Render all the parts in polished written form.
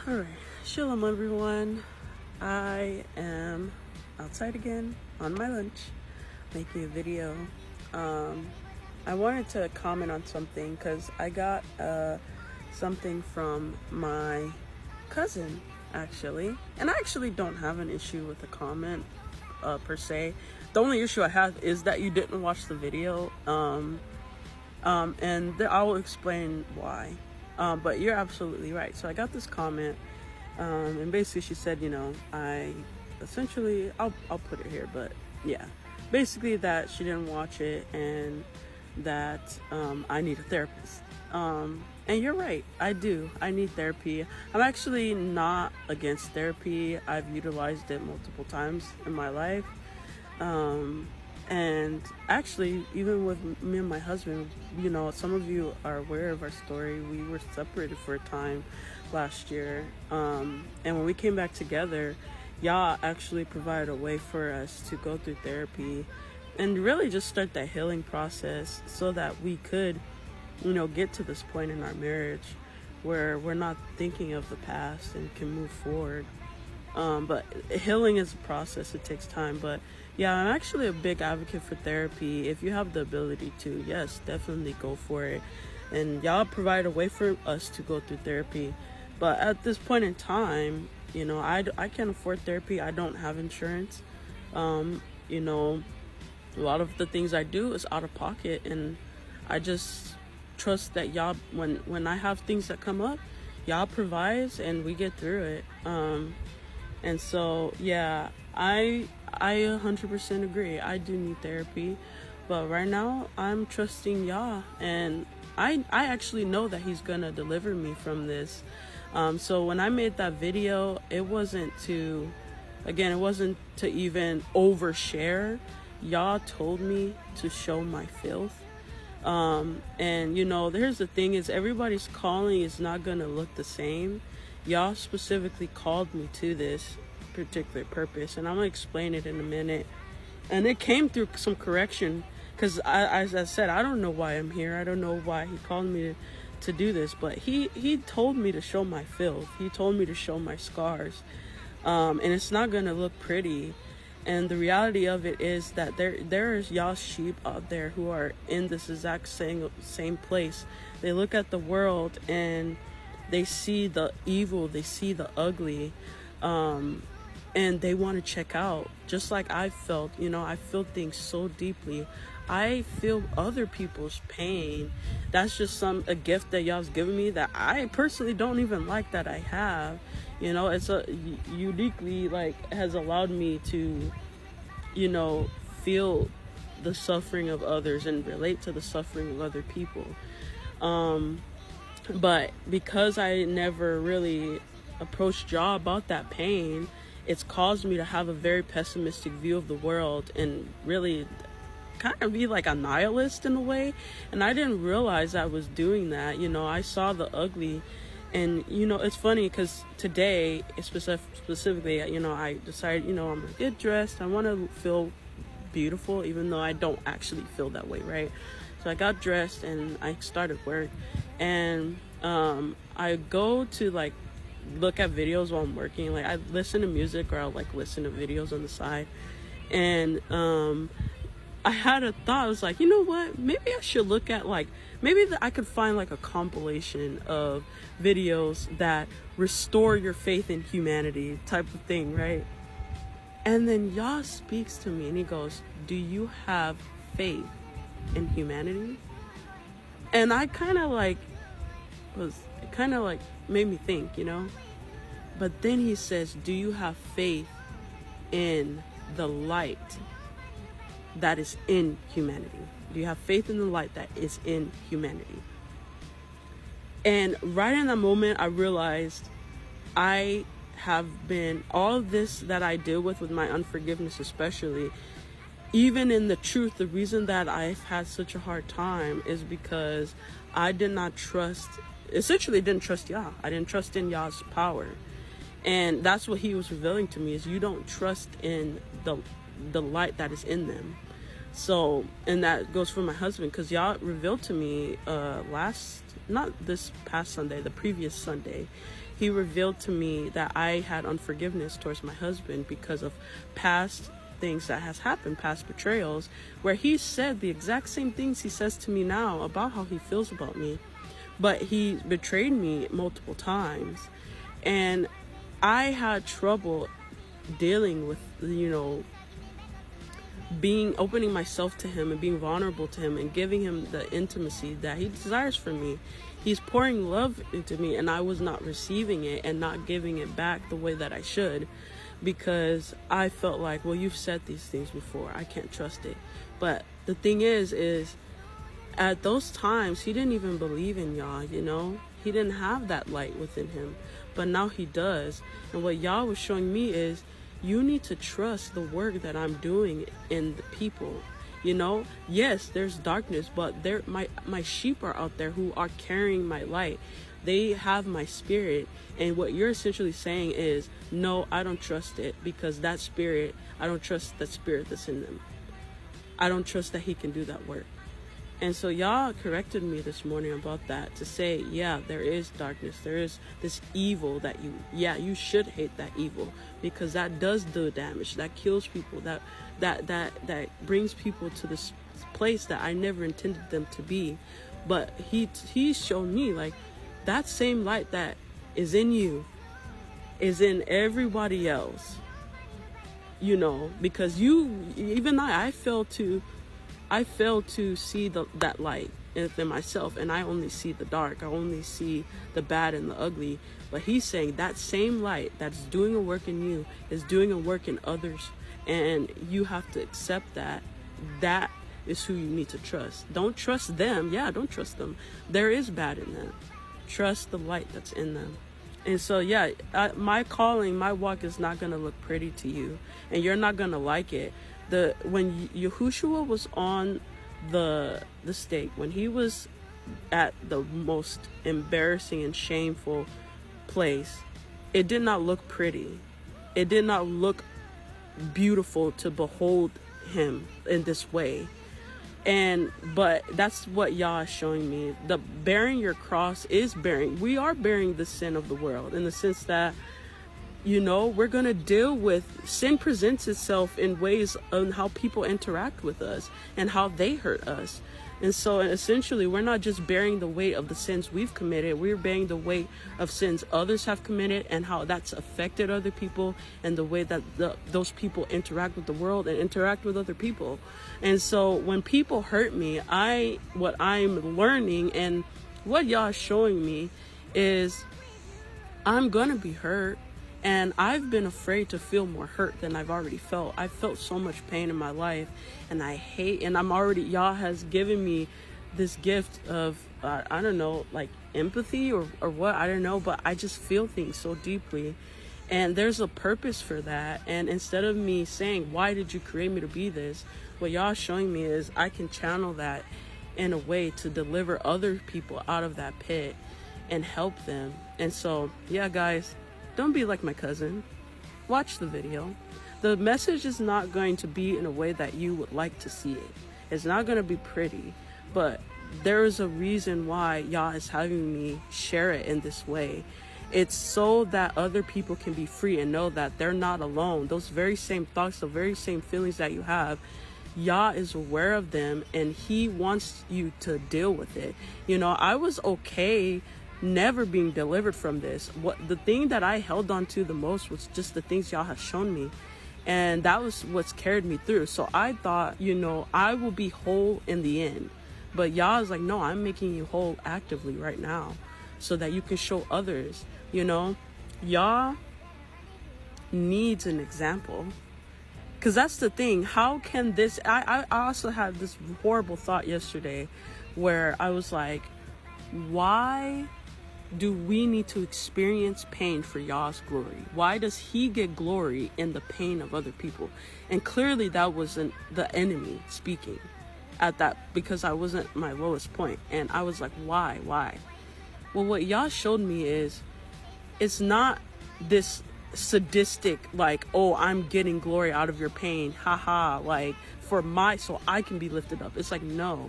Alright, shalom everyone. I am outside again on my lunch making a video. I wanted to comment on something because I got something from my cousin actually, and I actually don't have an issue with the comment per se. The only issue I have is that you didn't watch the video, and I will explain why. But you're absolutely right. So I got this comment, and basically she said, I'll put it here, but yeah, basically that she didn't watch it and that I need a therapist. And you're right, I do. I need therapy. I'm actually not against therapy. I've utilized it multiple times in my life. And actually, even with me and my husband, some of you are aware of our story. We were separated for a time last year. And when we came back together, y'all actually provided a way for us to go through therapy and really just start that healing process so that we could, get to this point in our marriage where we're not thinking of the past and can move forward. But healing is a process. It takes time. But yeah, I'm actually a big advocate for therapy. If you have the ability to, yes, definitely go for it. And y'all provide a way for us to go through therapy. But at this point in time, I can't afford therapy. I don't have insurance. A lot of the things I do is out of pocket. And I just trust that y'all, when I have things that come up, y'all provides and we get through it. And so, yeah, I 100% agree. I do need therapy, but right now I'm trusting y'all, and I actually know that he's gonna deliver me from this. So when I made that video, it wasn't to even overshare. Y'all told me to show my filth. And here's the thing is everybody's calling is not gonna look the same. Y'all specifically called me to this particular purpose, and I'm gonna explain it in a minute. And it came through some correction because as I said, I don't know why I'm here. I don't know why he called me to do this, but he told me to show my filth. He told me to show my scars, and it's not gonna look pretty. And the reality of it is that there's y'all sheep out there who are in this exact same place. They look at the world and they see the evil, they see the ugly, and they want to check out. Just like I felt, I feel things so deeply. I feel other people's pain. That's just a gift that y'all's given me that I personally don't even like that I have. It's uniquely has allowed me to, feel the suffering of others and relate to the suffering of other people. But because I never really approached y'all about that pain, it's caused me to have a very pessimistic view of the world and really kind of be like a nihilist in a way. And I didn't realize I was doing that. I saw the ugly. And, it's funny because today, specifically, I decided, I'm going to get dressed. I want to feel beautiful, even though I don't actually feel that way, right? So I got dressed and I started work. And I go to look at videos while I'm working. I listen to music, or I'll listen to videos on the side. And I had a thought. I was like, you know what? Maybe I should look at maybe I could find a compilation of videos that restore your faith in humanity type of thing, right? And then Yah speaks to me and he goes, do you have faith in humanity? And I kind of made me think, but then he says, do you have faith in the light that is in humanity? Do you have faith in the light that is in humanity? And right in that moment, I realized I have been, all of this that I deal with my unforgiveness especially, even in the truth, the reason that I've had such a hard time is because I didn't trust Yah. I didn't trust in Yah's power. And that's what he was revealing to me, is you don't trust in the light that is in them. So, and that goes for my husband, because Yah revealed to me last not this past Sunday, the previous Sunday, he revealed to me that I had unforgiveness towards my husband because of past things that has happened, past betrayals, where he said the exact same things he says to me now about how he feels about me. But he betrayed me multiple times. And I had trouble dealing with, opening myself to him and being vulnerable to him and giving him the intimacy that he desires from me. He's pouring love into me, and I was not receiving it and not giving it back the way that I should, because I felt like, well, you've said these things before, I can't trust it. But the thing is at those times, he didn't even believe in Yah, he didn't have that light within him, but now he does. And what Yah was showing me is, you need to trust the work that I'm doing in the people. Yes, there's darkness, but my sheep are out there who are carrying my light. They have my spirit. And what you're essentially saying is, no, I don't trust it, because that spirit, I don't trust the spirit that's in them. I don't trust that he can do that work. And so Yah corrected me this morning about that, to say, yeah, there is darkness. There is this evil that you should hate that evil, because that does do damage. That kills people. That brings people to this place that I never intended them to be. But he showed me, like, that same light that is in you is in everybody else. Because I fail to see that light within myself, and I only see the dark. I only see the bad and the ugly. But he's saying that same light that's doing a work in you is doing a work in others, and you have to accept that. That is who you need to trust. Don't trust them. Yeah, don't trust them. There is bad in them. Trust the light that's in them. And so, my calling, my walk is not going to look pretty to you, and you're not going to like it. When Yahushua was on the stake, when he was at the most embarrassing and shameful place, it did not look pretty. It did not look beautiful to behold him in this way. But that's what Yah is showing me. The bearing your cross is we are bearing the sin of the world, in the sense that, we're going to deal with sin. Presents itself in ways on how people interact with us and how they hurt us. And so essentially, we're not just bearing the weight of the sins we've committed, we're bearing the weight of sins others have committed, and how that's affected other people, and the way that those people interact with the world and interact with other people. And so when people hurt me, what I'm learning and what Yah is showing me is, I'm going to be hurt. And I've been afraid to feel more hurt than I've already felt. I've felt so much pain in my life, and Yah has given me this gift of, I don't know, like empathy or what, I don't know, but I just feel things so deeply. And there's a purpose for that. And instead of me saying, why did you create me to be this? What Yah is showing me is, I can channel that in a way to deliver other people out of that pit and help them. And so, guys, don't be like my cousin. Watch the video. The message is not going to be in a way that you would like to see it. It's not going to be pretty, but there is a reason why Yah is having me share it in this way. It's so that other people can be free and know that they're not alone. Those very same thoughts, the very same feelings that you have, Yah is aware of them, and he wants you to deal with it. I was okay never being delivered from this. The thing that I held on to the most was just the things Yah has shown me, and that was what's carried me through. So I thought, I will be whole in the end, but Yah is like, no, I'm making you whole actively right now, so that you can show others. Yah needs an example, because that's the thing. How can this, I also had this horrible thought yesterday where I was like, why do we need to experience pain for Yah's glory? Why does he get glory in the pain of other people? And clearly that wasn't the enemy speaking at that, because I wasn't my lowest point. And I was like, why? Well, what Yah showed me is, it's not this sadistic, like, oh, I'm getting glory out of your pain, haha, like, so I can be lifted up. It's like, no.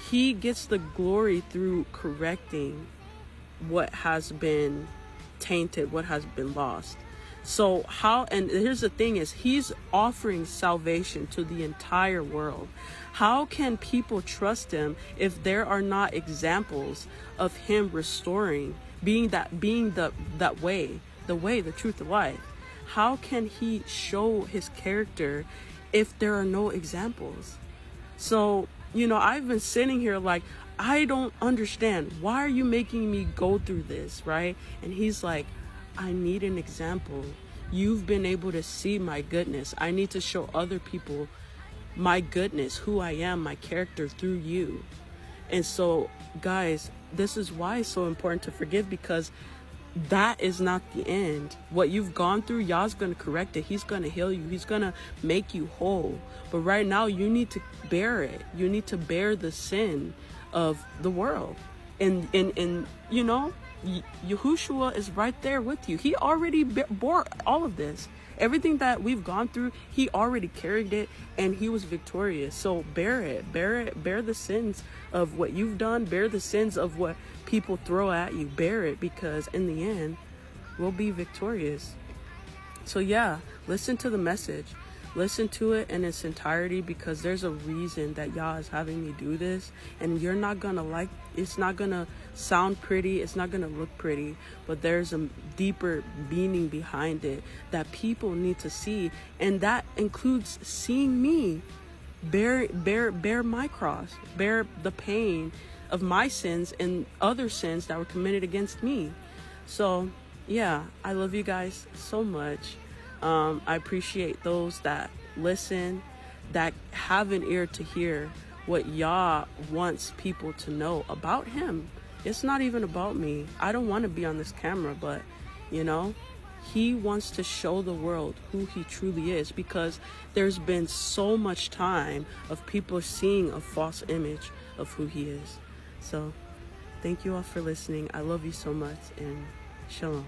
he gets the glory through correcting what has been tainted, what has been lost. So how, and here's the thing is, he's offering salvation to the entire world. How can people trust him if there are not examples of him restoring, being that way, the truth, the life? How can he show his character if there are no examples? So, I've been sitting here like, I don't understand. Why are you making me go through this, right? And he's like, I need an example. You've been able to see my goodness. I need to show other people my goodness, who I am, my character through you. And so, guys, this is why it's so important to forgive, because that is not the end. What you've gone through, Yah's going to correct it. He's going to heal you. He's going to make you whole. But right now, you need to bear it. You need to bear the sin of the world. And Yahushua is right there with you. He already bore all of this. Everything that we've gone through, he already carried it, and he was victorious. So bear the sins of what you've done, bear the sins of what people throw at you, bear it, because in the end, we'll be victorious. So yeah, listen to the message. Listen to it in its entirety, because there's a reason that Yah is having me do this, and you're not gonna it's not gonna sound pretty, it's not gonna look pretty, but there's a deeper meaning behind it that people need to see, and that includes seeing me bear my cross, bear the pain of my sins and other sins that were committed against me. So yeah, I love you guys so much. I appreciate those that listen, that have an ear to hear what Yah wants people to know about him. It's not even about me. I don't want to be on this camera, but he wants to show the world who he truly is, because there's been so much time of people seeing a false image of who he is. So thank you all for listening. I love you so much, and shalom.